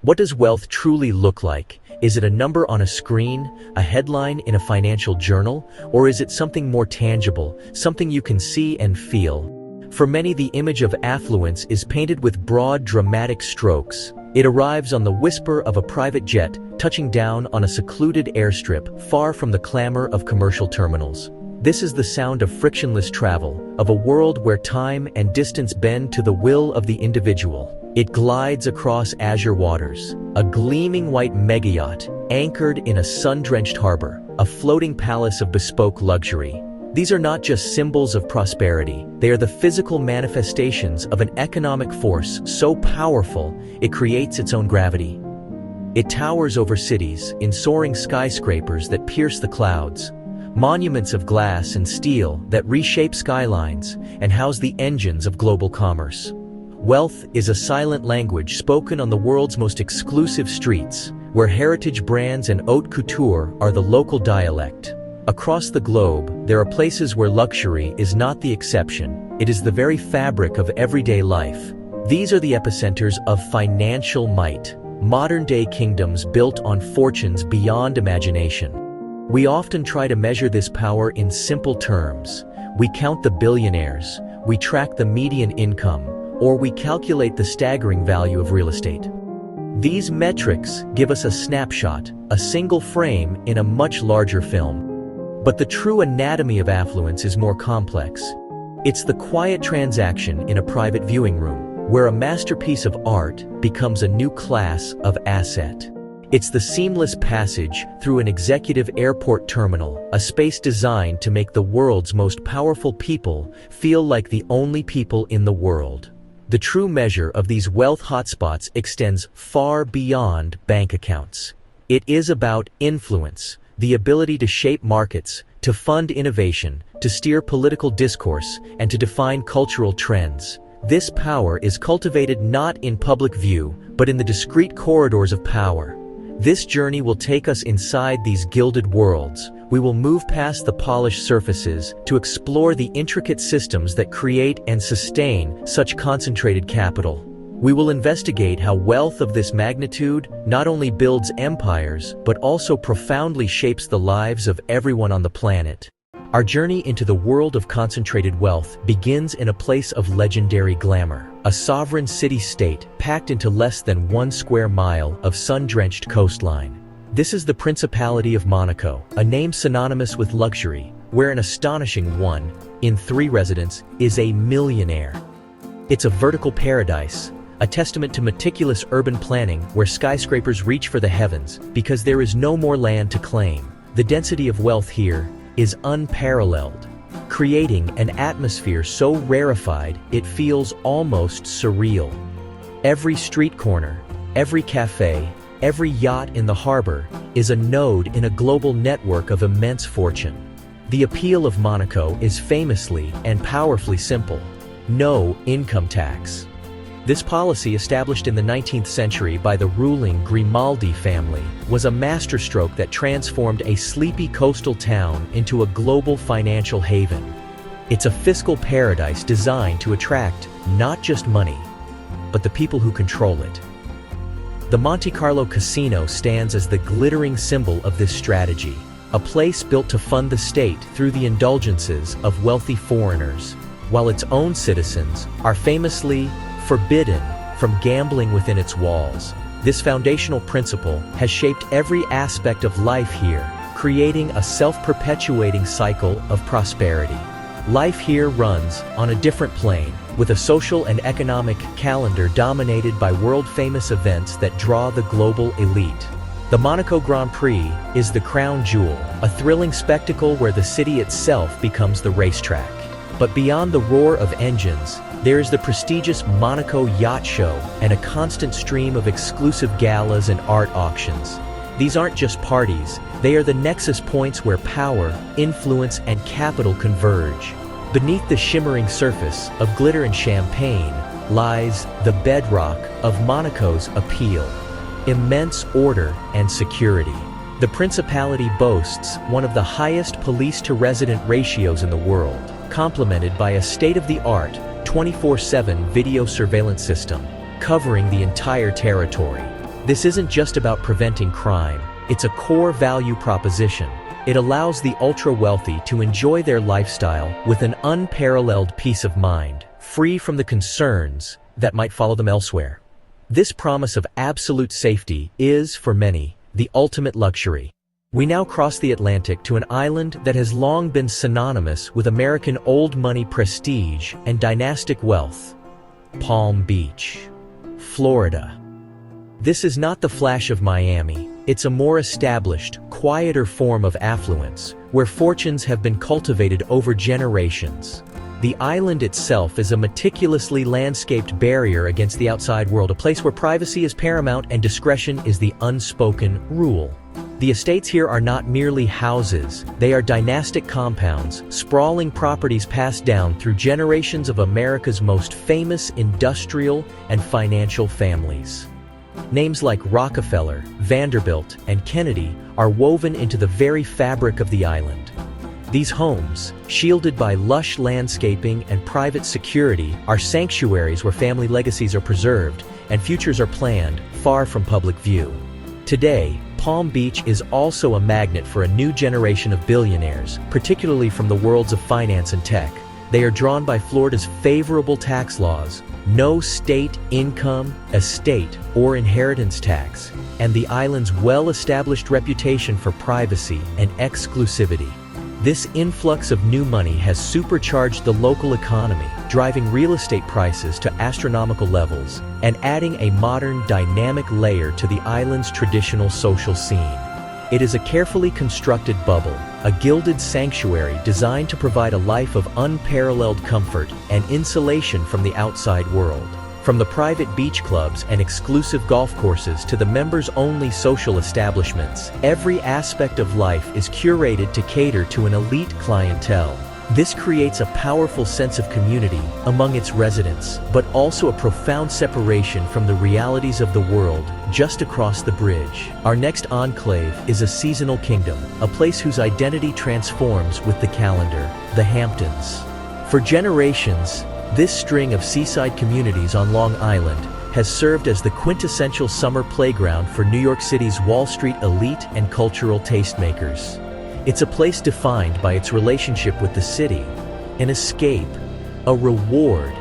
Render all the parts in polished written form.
What does wealth truly look like? Is it a number on a screen, a headline in a financial journal, or is it something more tangible, something you can see and feel? For many, the image of affluence is painted with broad, dramatic strokes. It arrives on the whisper of a private jet, touching down on a secluded airstrip, far from the clamor of commercial terminals. This is the sound of frictionless travel, of a world where time and distance bend to the will of the individual. It glides across azure waters, a gleaming white megayacht, anchored in a sun-drenched harbor, a floating palace of bespoke luxury. These are not just symbols of prosperity, they are the physical manifestations of an economic force so powerful it creates its own gravity. It towers over cities, in soaring skyscrapers that pierce the clouds, monuments of glass and steel that reshape skylines and house the engines of global commerce. Wealth is a silent language spoken on the world's most exclusive streets, where heritage brands and haute couture are the local dialect. Across the globe, there are places where luxury is not the exception, it is the very fabric of everyday life. These are the epicenters of financial might, modern-day kingdoms built on fortunes beyond imagination. We often try to measure this power in simple terms. We count the billionaires, we track the median income, or we calculate the staggering value of real estate. These metrics give us a snapshot, a single frame in a much larger film. But the true anatomy of affluence is more complex. It's the quiet transaction in a private viewing room, where a masterpiece of art becomes a new class of asset. It's the seamless passage through an executive airport terminal, a space designed to make the world's most powerful people feel like the only people in the world. The true measure of these wealth hotspots extends far beyond bank accounts. It is about influence, the ability to shape markets, to fund innovation, to steer political discourse, and to define cultural trends. This power is cultivated not in public view, but in the discrete corridors of power. This journey will take us inside these gilded worlds. We will move past the polished surfaces to explore the intricate systems that create and sustain such concentrated capital. We will investigate how wealth of this magnitude not only builds empires, but also profoundly shapes the lives of everyone on the planet. Our journey into the world of concentrated wealth begins in a place of legendary glamour, a sovereign city-state packed into less than 1 square mile of sun-drenched coastline. This is the Principality of Monaco, a name synonymous with luxury, where an astonishing 1 in 3 residents is a millionaire. It's a vertical paradise, a testament to meticulous urban planning where skyscrapers reach for the heavens because there is no more land to claim. The density of wealth here is unparalleled, creating an atmosphere so rarefied it feels almost surreal. Every street corner, every cafe, every yacht in the harbor is a node in a global network of immense fortune. The appeal of Monaco is famously and powerfully simple: no income tax. This policy, established in the 19th century by the ruling Grimaldi family, was a masterstroke that transformed a sleepy coastal town into a global financial haven. It's a fiscal paradise designed to attract not just money, but the people who control it. The Monte Carlo Casino stands as the glittering symbol of this strategy, a place built to fund the state through the indulgences of wealthy foreigners, while its own citizens are famously forbidden from gambling within its walls. This foundational principle has shaped every aspect of life here, creating a self-perpetuating cycle of prosperity. Life here runs on a different plane, with a social and economic calendar dominated by world-famous events that draw the global elite. The Monaco Grand Prix is the crown jewel, a thrilling spectacle where the city itself becomes the racetrack. But beyond the roar of engines, there is the prestigious Monaco Yacht Show and a constant stream of exclusive galas and art auctions. These aren't just parties, they are the nexus points where power, influence, and capital converge. Beneath the shimmering surface of glitter and champagne lies the bedrock of Monaco's appeal: immense order and security. The Principality boasts one of the highest police-to-resident ratios in the world, complemented by a state-of-the-art 24/7 video surveillance system covering the entire territory. This isn't just about preventing crime, it's a core value proposition. It allows the ultra-wealthy to enjoy their lifestyle with an unparalleled peace of mind, free from the concerns that might follow them elsewhere. This promise of absolute safety is, for many, the ultimate luxury. We now cross the Atlantic to an island that has long been synonymous with American old money prestige and dynastic wealth: Palm Beach, Florida. This is not the flash of Miami. It's a more established, quieter form of affluence, where fortunes have been cultivated over generations. The island itself is a meticulously landscaped barrier against the outside world, a place where privacy is paramount and discretion is the unspoken rule. The estates here are not merely houses, they are dynastic compounds, sprawling properties passed down through generations of America's most famous industrial and financial families. Names like Rockefeller, Vanderbilt, and Kennedy are woven into the very fabric of the island. These homes, shielded by lush landscaping and private security, are sanctuaries where family legacies are preserved and futures are planned, far from public view. Today, Palm Beach is also a magnet for a new generation of billionaires, particularly from the worlds of finance and tech. They are drawn by Florida's favorable tax laws, no state income, estate, or inheritance tax, and the island's well-established reputation for privacy and exclusivity. This influx of new money has supercharged the local economy, driving real estate prices to astronomical levels and adding a modern, dynamic layer to the island's traditional social scene. It is a carefully constructed bubble, a gilded sanctuary designed to provide a life of unparalleled comfort and insulation from the outside world. From the private beach clubs and exclusive golf courses to the members-only social establishments, every aspect of life is curated to cater to an elite clientele. This creates a powerful sense of community among its residents, but also a profound separation from the realities of the world just across the bridge. Our next enclave is a seasonal kingdom, a place whose identity transforms with the calendar: the Hamptons. For generations, this string of seaside communities on Long Island has served as the quintessential summer playground for New York City's Wall Street elite and cultural tastemakers. It's a place defined by its relationship with the city, an escape, a reward,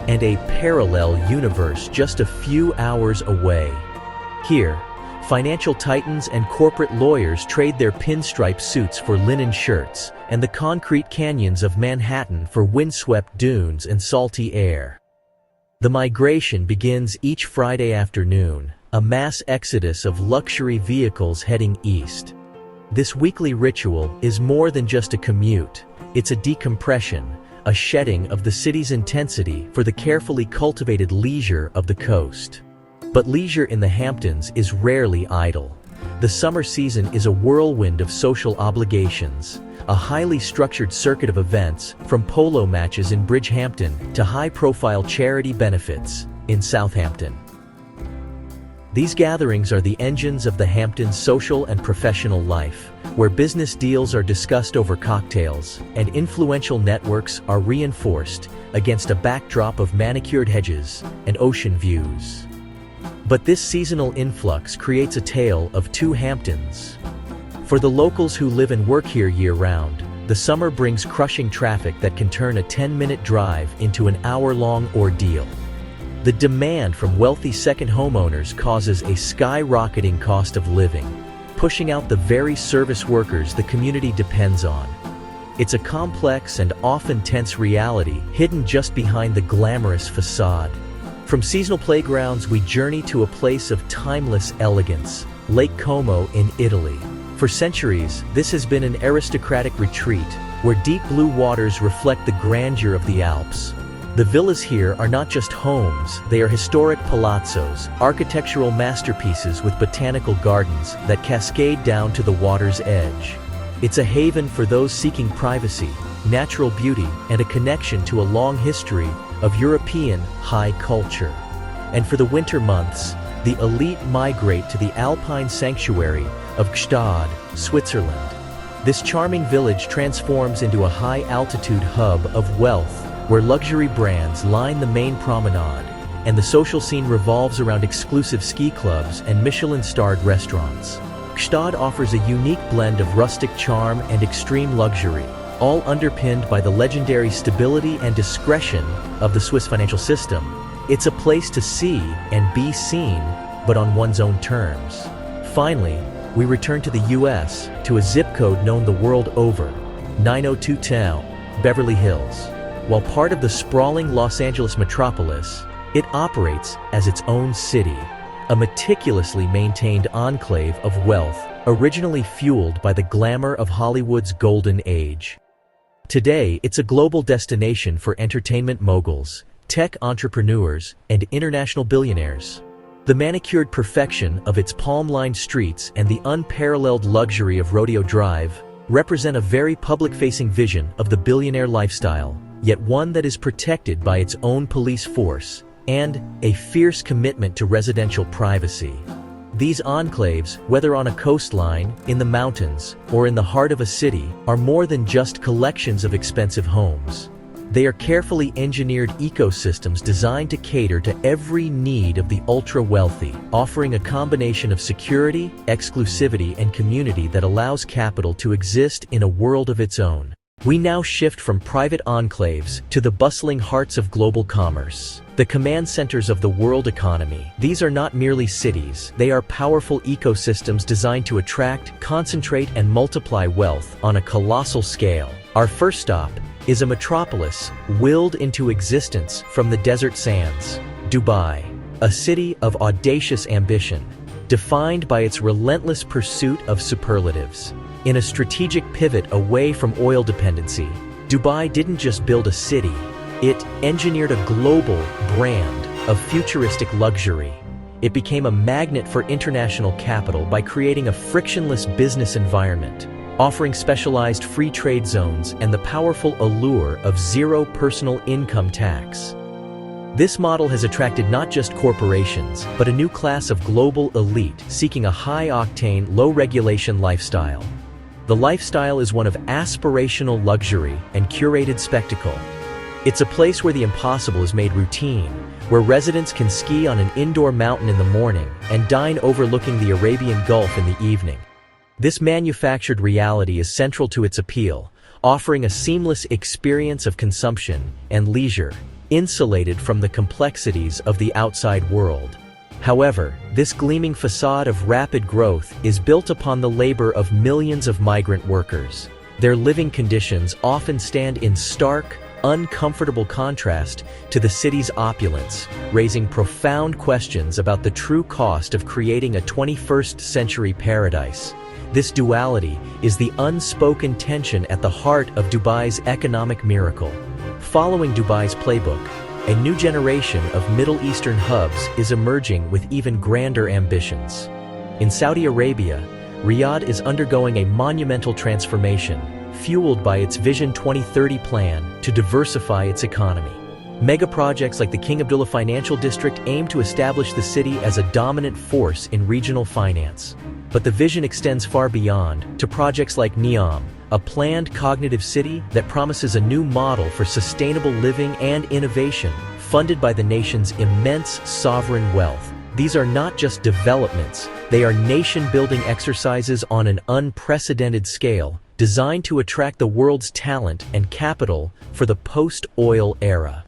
and a parallel universe just a few hours away. Here, financial titans and corporate lawyers trade their pinstripe suits for linen shirts, and the concrete canyons of Manhattan for windswept dunes and salty air. The migration begins each Friday afternoon, a mass exodus of luxury vehicles heading east. This weekly ritual is more than just a commute. It's a decompression, a shedding of the city's intensity for the carefully cultivated leisure of the coast. But leisure in the Hamptons is rarely idle. The summer season is a whirlwind of social obligations, a highly structured circuit of events, from polo matches in Bridgehampton to high-profile charity benefits in Southampton. These gatherings are the engines of the Hamptons' social and professional life, where business deals are discussed over cocktails, and influential networks are reinforced against a backdrop of manicured hedges and ocean views. But this seasonal influx creates a tale of two Hamptons. For the locals who live and work here year-round, the summer brings crushing traffic that can turn a 10-minute drive into an hour-long ordeal. The demand from wealthy second homeowners causes a skyrocketing cost of living, pushing out the very service workers the community depends on. It's a complex and often tense reality hidden just behind the glamorous facade. From seasonal playgrounds, we journey to a place of timeless elegance, Lake Como in Italy. For centuries, this has been an aristocratic retreat, where deep blue waters reflect the grandeur of the Alps. The villas here are not just homes, they are historic palazzos, architectural masterpieces with botanical gardens that cascade down to the water's edge. It's a haven for those seeking privacy, natural beauty, and a connection to a long history of European high culture. And for the winter months, the elite migrate to the alpine sanctuary of Gstaad, Switzerland. This charming village transforms into a high-altitude hub of wealth, where luxury brands line the main promenade, and the social scene revolves around exclusive ski clubs and Michelin-starred restaurants. Gstaad offers a unique blend of rustic charm and extreme luxury, all underpinned by the legendary stability and discretion of the Swiss financial system. It's a place to see and be seen, but on one's own terms. Finally, we return to the US, to a zip code known the world over, 90210, Beverly Hills. While part of the sprawling Los Angeles metropolis, it operates as its own city, a meticulously maintained enclave of wealth, originally fueled by the glamour of Hollywood's golden age. Today, it's a global destination for entertainment moguls, tech entrepreneurs, and international billionaires. The manicured perfection of its palm-lined streets and the unparalleled luxury of Rodeo Drive represent a very public-facing vision of the billionaire lifestyle, yet one that is protected by its own police force and a fierce commitment to residential privacy. These enclaves, whether on a coastline, in the mountains, or in the heart of a city, are more than just collections of expensive homes. They are carefully engineered ecosystems designed to cater to every need of the ultra-wealthy, offering a combination of security, exclusivity, and community that allows capital to exist in a world of its own. We now shift from private enclaves to the bustling hearts of global commerce, the command centers of the world economy. These are not merely cities, they are powerful ecosystems designed to attract, concentrate, and multiply wealth on a colossal scale. Our first stop is a metropolis willed into existence from the desert sands, Dubai, a city of audacious ambition, defined by its relentless pursuit of superlatives. In a strategic pivot away from oil dependency, Dubai didn't just build a city, it engineered a global brand of futuristic luxury. It became a magnet for international capital by creating a frictionless business environment, offering specialized free trade zones and the powerful allure of zero personal income tax. This model has attracted not just corporations, but a new class of global elite seeking a high-octane, low-regulation lifestyle. The lifestyle is one of aspirational luxury and curated spectacle. It's a place where the impossible is made routine, where residents can ski on an indoor mountain in the morning and dine overlooking the Arabian Gulf in the evening. This manufactured reality is central to its appeal, offering a seamless experience of consumption and leisure, insulated from the complexities of the outside world. However, this gleaming facade of rapid growth is built upon the labor of millions of migrant workers. Their living conditions often stand in stark, uncomfortable contrast to the city's opulence, raising profound questions about the true cost of creating a 21st century paradise. This duality is the unspoken tension at the heart of Dubai's economic miracle. Following Dubai's playbook, a new generation of Middle Eastern hubs is emerging with even grander ambitions. In Saudi Arabia, Riyadh is undergoing a monumental transformation, fueled by its Vision 2030 plan to diversify its economy. Mega projects like the King Abdullah Financial District aim to establish the city as a dominant force in regional finance. But the vision extends far beyond, to projects like Neom, a planned cognitive city that promises a new model for sustainable living and innovation, funded by the nation's immense sovereign wealth. These are not just developments, they are nation-building exercises on an unprecedented scale, designed to attract the world's talent and capital for the post-oil era.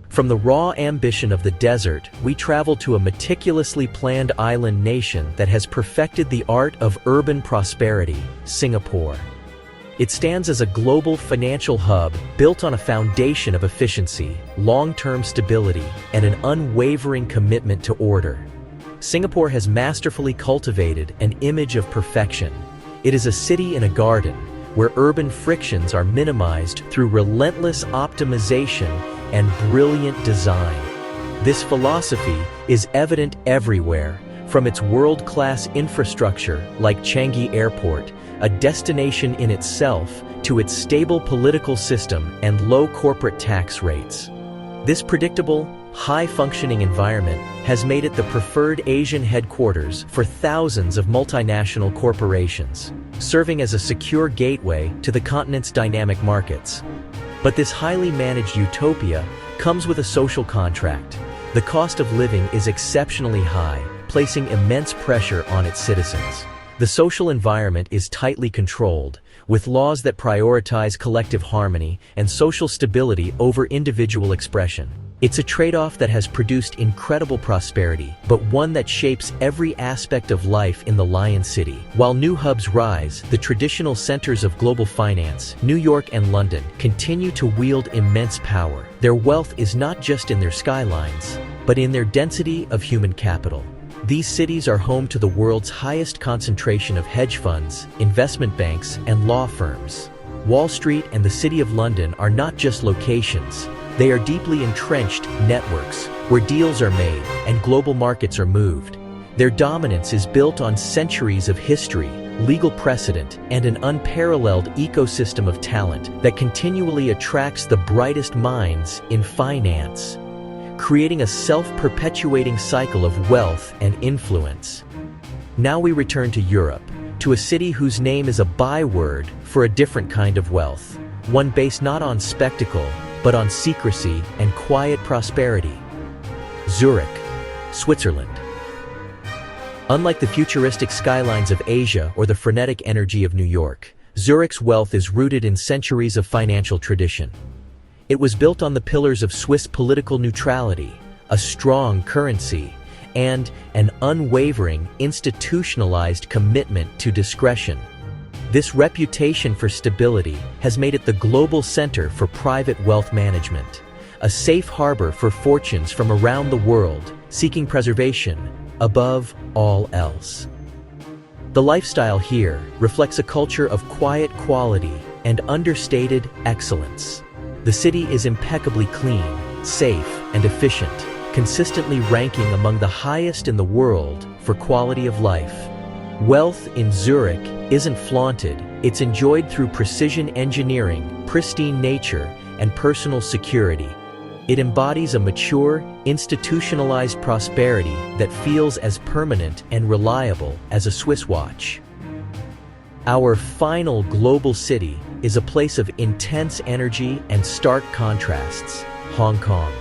From the raw ambition of the desert, we travel to a meticulously planned island nation that has perfected the art of urban prosperity, Singapore. It stands as a global financial hub built on a foundation of efficiency, long-term stability, and an unwavering commitment to order. Singapore has masterfully cultivated an image of perfection. It is a city in a garden, where urban frictions are minimized through relentless optimization and brilliant design. This philosophy is evident everywhere, from its world-class infrastructure like Changi Airport, a destination in itself, to its stable political system and low corporate tax rates. This predictable, high-functioning environment has made it the preferred Asian headquarters for thousands of multinational corporations, serving as a secure gateway to the continent's dynamic markets. But this highly managed utopia comes with a social contract. The cost of living is exceptionally high, placing immense pressure on its citizens. The social environment is tightly controlled, with laws that prioritize collective harmony and social stability over individual expression. It's a trade-off that has produced incredible prosperity, but one that shapes every aspect of life in the Lion City. While new hubs rise, the traditional centers of global finance, New York and London, continue to wield immense power. Their wealth is not just in their skylines, but in their density of human capital. These cities are home to the world's highest concentration of hedge funds, investment banks, and law firms. Wall Street and the City of London are not just locations. They are deeply entrenched networks where deals are made and global markets are moved. Their dominance is built on centuries of history, legal precedent, and an unparalleled ecosystem of talent that continually attracts the brightest minds in finance, creating a self-perpetuating cycle of wealth and influence. Now we return to Europe, to a city whose name is a byword for a different kind of wealth, one based not on spectacle, but on secrecy and quiet prosperity. Zurich, Switzerland. Unlike the futuristic skylines of Asia or the frenetic energy of New York, Zurich's wealth is rooted in centuries of financial tradition. It was built on the pillars of Swiss political neutrality, a strong currency, and an unwavering, institutionalized commitment to discretion. This reputation for stability has made it the global center for private wealth management, a safe harbor for fortunes from around the world seeking preservation above all else. The lifestyle here reflects a culture of quiet quality and understated excellence. The city is impeccably clean, safe, and efficient, consistently ranking among the highest in the world for quality of life. Wealth in Zurich isn't flaunted, it's enjoyed through precision engineering, pristine nature, and personal security. It embodies a mature, institutionalized prosperity that feels as permanent and reliable as a Swiss watch. Our final global city is a place of intense energy and stark contrasts, Hong Kong.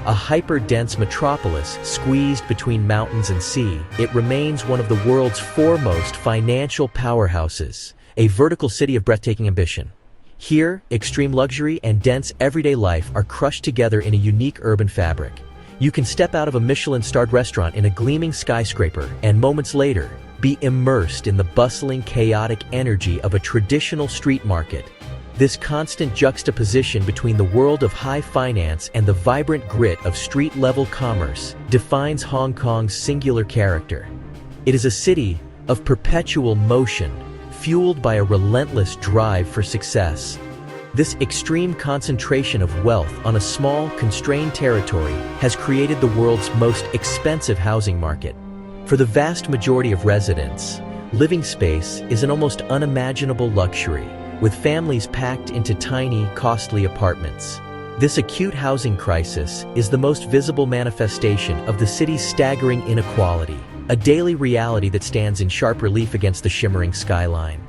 A hyper-dense metropolis squeezed between mountains and sea, it remains one of the world's foremost financial powerhouses, a vertical city of breathtaking ambition. Here, extreme luxury and dense everyday life are crushed together in a unique urban fabric. You can step out of a Michelin-starred restaurant in a gleaming skyscraper and moments later, be immersed in the bustling, chaotic energy of a traditional street market. This constant juxtaposition between the world of high finance and the vibrant grit of street-level commerce defines Hong Kong's singular character. It is a city of perpetual motion, fueled by a relentless drive for success. This extreme concentration of wealth on a small, constrained territory has created the world's most expensive housing market. For the vast majority of residents, living space is an almost unimaginable luxury, with families packed into tiny, costly apartments. This acute housing crisis is the most visible manifestation of the city's staggering inequality, a daily reality that stands in sharp relief against the shimmering skyline.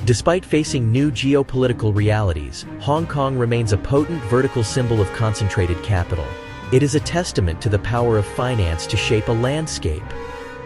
Despite facing new geopolitical realities, Hong Kong remains a potent vertical symbol of concentrated capital. It is a testament to the power of finance to shape a landscape,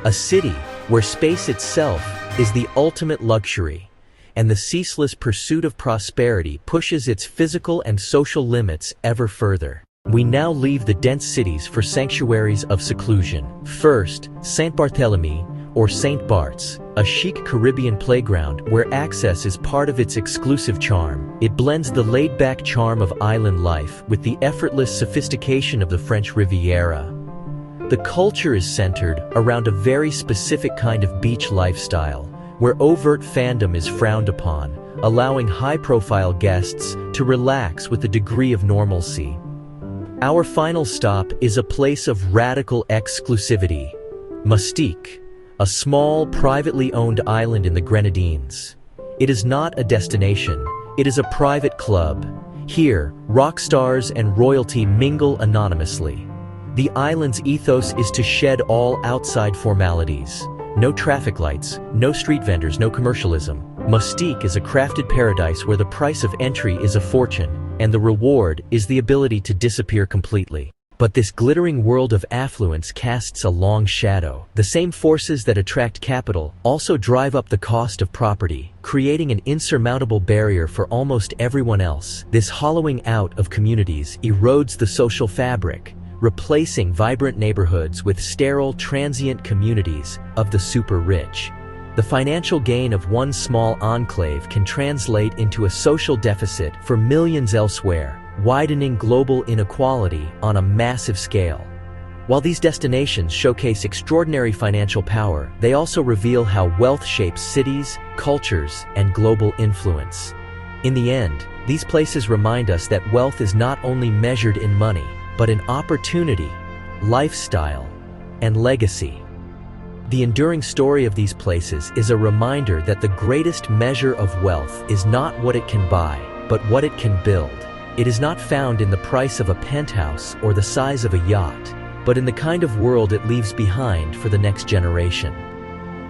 a city where space itself is the ultimate luxury, and the ceaseless pursuit of prosperity pushes its physical and social limits ever further. We now leave the dense cities for sanctuaries of seclusion. First, Saint Barthélemy, or Saint Bart's, a chic Caribbean playground where access is part of its exclusive charm. It blends the laid-back charm of island life with the effortless sophistication of the French Riviera. The culture is centered around a very specific kind of beach lifestyle, where overt fandom is frowned upon, allowing high-profile guests to relax with a degree of normalcy. Our final stop is a place of radical exclusivity, Mustique, a small, privately owned island in the Grenadines. It is not a destination, it is a private club. Here, rock stars and royalty mingle anonymously. The island's ethos is to shed all outside formalities. No traffic lights, no street vendors, no commercialism. Mustique is a crafted paradise where the price of entry is a fortune, and the reward is the ability to disappear completely. But this glittering world of affluence casts a long shadow. The same forces that attract capital also drive up the cost of property, creating an insurmountable barrier for almost everyone else. This hollowing out of communities erodes the social fabric, replacing vibrant neighborhoods with sterile, transient communities of the super rich. The financial gain of one small enclave can translate into a social deficit for millions elsewhere, widening global inequality on a massive scale. While these destinations showcase extraordinary financial power, they also reveal how wealth shapes cities, cultures, and global influence. In the end, these places remind us that wealth is not only measured in money, but in opportunity, lifestyle, and legacy. The enduring story of these places is a reminder that the greatest measure of wealth is not what it can buy, but what it can build. It is not found in the price of a penthouse or the size of a yacht, but in the kind of world it leaves behind for the next generation.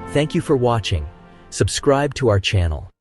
Thank you for watching. Subscribe to our channel.